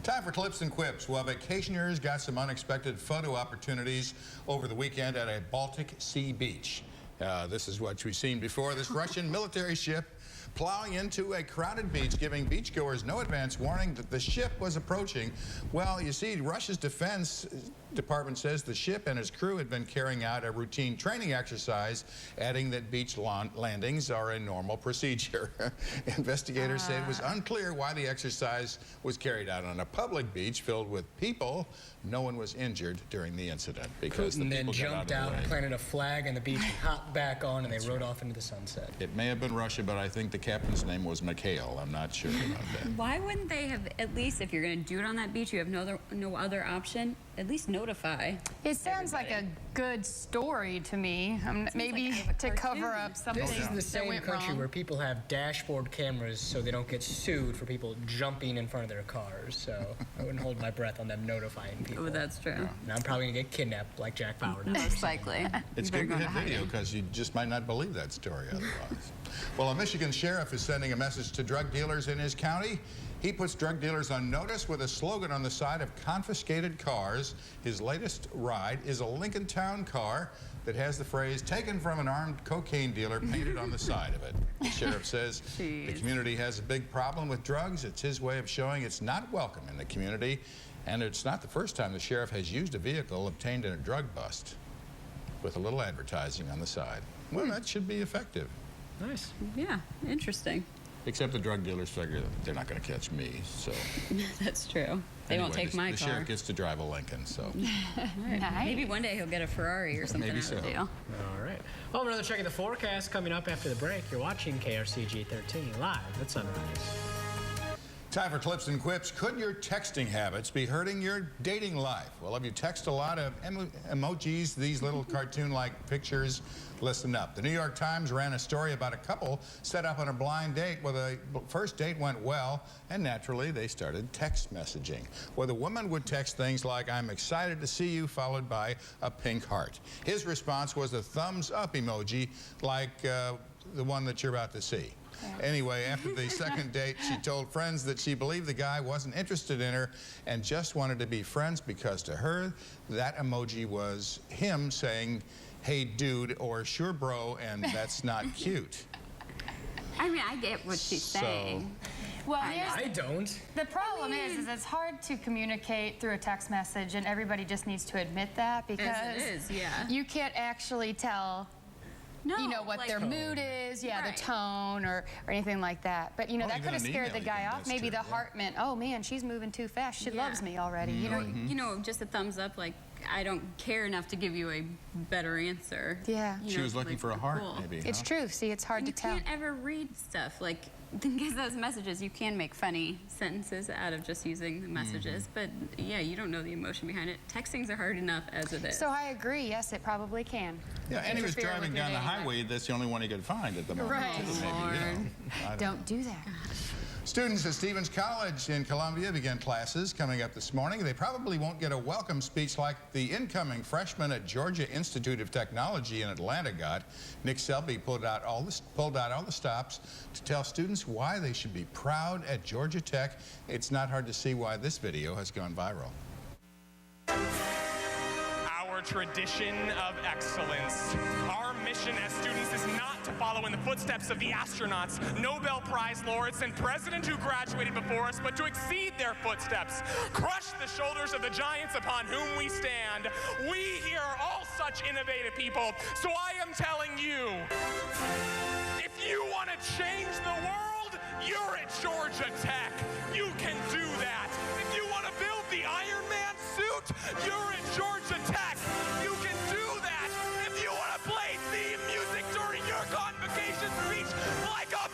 Time for Clips and Quips. Well, vacationers got some unexpected photo opportunities over the weekend at a Baltic Sea beach. This is what we've seen before. This Russian military ship plowing into a crowded beach, giving beachgoers no advance warning that the ship was approaching. Well, you see, Russia's defense department says the ship and its crew had been carrying out a routine training exercise, adding that beach landings are a normal procedure. Investigators said it was unclear why the exercise was carried out on a public beach filled with people. No one was injured during the incident because Putin then jumped out, planted a flag on the beach, hopped back on, and they rode off into the sunset. It may have been Russia, but I think the captain's name was Mikhail. I'm not sure about that. Why wouldn't they have, at least if you're going to do it on that beach, you have no other option, at least notify? It sounds like a good story to me. Maybe like to cover up something This is the same went country wrong. where people have dashboard cameras so they don't get sued for people jumping in front of their cars. So I wouldn't hold my breath on them notifying people. Oh, that's true. And I'm probably going to get kidnapped like Jack Bauer did. Most likely. It's good to hit video because you just might not believe that story otherwise. Well, a Michigan sheriff is sending a message to drug dealers in his county. He puts drug dealers on notice with a slogan on the side of confiscated cars. His latest ride is a Lincoln Town car that has the phrase "taken from an armed cocaine dealer" painted on the side of it. The sheriff says the community has a big problem with drugs. It's his way of showing it's not welcome in the community. And it's not the first time the sheriff has used a vehicle obtained in a drug bust with a little advertising on the side. Well, that should be effective. Nice. Yeah, interesting. Except the drug dealers figure that they're not going to catch me, so. That's true. They won't take my car. The sheriff gets to drive a Lincoln, so. Nice. Maybe one day he'll get a Ferrari or something. Maybe so. Deal. All right. Well, another check of the forecast coming up after the break. You're watching KRCG 13 live at Sunrise. Time for Clips and Quips. Could your texting habits be hurting your dating life? Well, if you text a lot of emojis, these little cartoon-like pictures, listen up. The New York Times ran a story about a couple set up on a blind date where the first date went well, and naturally they started text messaging, where the woman would text things like, "I'm excited to see you," followed by a pink heart. His response was a thumbs up emoji, like the one that you're about to see. Anyway, after the second date, she told friends that she believed the guy wasn't interested in her and just wanted to be friends because to her, that emoji was him saying, "Hey, dude," or "Sure, bro," and that's not cute. I mean, I get what she's saying. Well, I don't. The problem is it's hard to communicate through a text message, and everybody just needs to admit that because As it is, yeah. you can't actually tell. You know what their mood is, the tone or anything like that. But you know that could have scared the guy off. Maybe the heart meant, "Oh man, she's moving too fast. She loves me already." You know, you know, just a thumbs up. Like, I don't care enough to give you a better answer. Yeah. She was looking for a heart, maybe. It's true. See, it's hard to tell. You can't ever read stuff like because those messages. You can make funny sentences out of just using the messages, but yeah, you don't know the emotion behind it. Textings are hard enough as it is. So I agree. Yes, it probably can. Yeah, and he was driving down the highway. That's the only one he could find at the moment. Right. Maybe, Don't do that. Students at Stevens College in Columbia began classes coming up this morning. They probably won't get a welcome speech like the incoming freshman at Georgia Institute of Technology in Atlanta got. Nick Selby pulled out all the stops to tell students why they should be proud at Georgia Tech. It's not hard to see why this video has gone viral. Our tradition of excellence. Our mission as students is not to follow in the footsteps of the astronauts, Nobel Prize laureates, and presidents who graduated before us, but to exceed their footsteps, crush the shoulders of the giants upon whom we stand. We here are all such innovative people, so I am telling you, if you want to change the world, you're at Georgia Tech. You can do that. If you want to build the Iron Man suit, you're at Georgia Tech. You can do that. If you want to play theme music during your convocation speech like a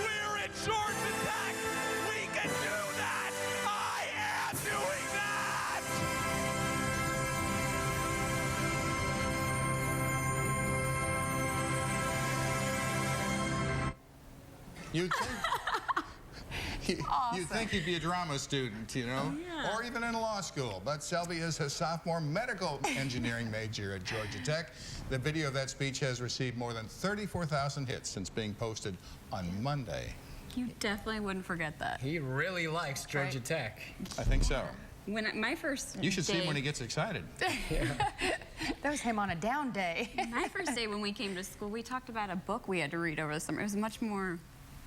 we're at Georgia Tech. We can do that. I am doing that. You'd think he'd be a drama student, you know, or even in law school. But Selby is a sophomore medical engineering major at Georgia Tech. The video of that speech has received more than 34,000 hits since being posted on Monday. You definitely wouldn't forget that. He really likes Georgia Tech. I think so. My first You should see day, him when he gets excited. That was him on a down day. my first day when we came to school, we talked about a book we had to read over the summer. It was much more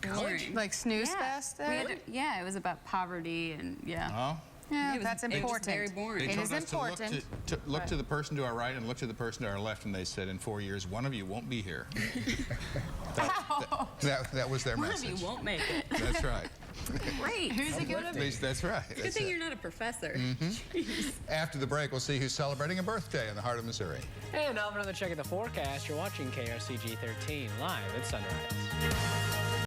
boring. Like snooze fest We there? had yeah, it was about poverty and Oh. Yeah, It was- that's it was important. very boring. They It told is us important. to look to the person to our right and look to the person to our left, and they said, in 4 years, one of you won't be here. that was their One of message. you won't make it. That's right. Great. Who's it going to be? That's right. Good That's thing it. you're not a professor. After the break, we'll see who's celebrating a birthday in the heart of Missouri. And now for another check of the forecast. You're watching KRCG 13 live at sunrise.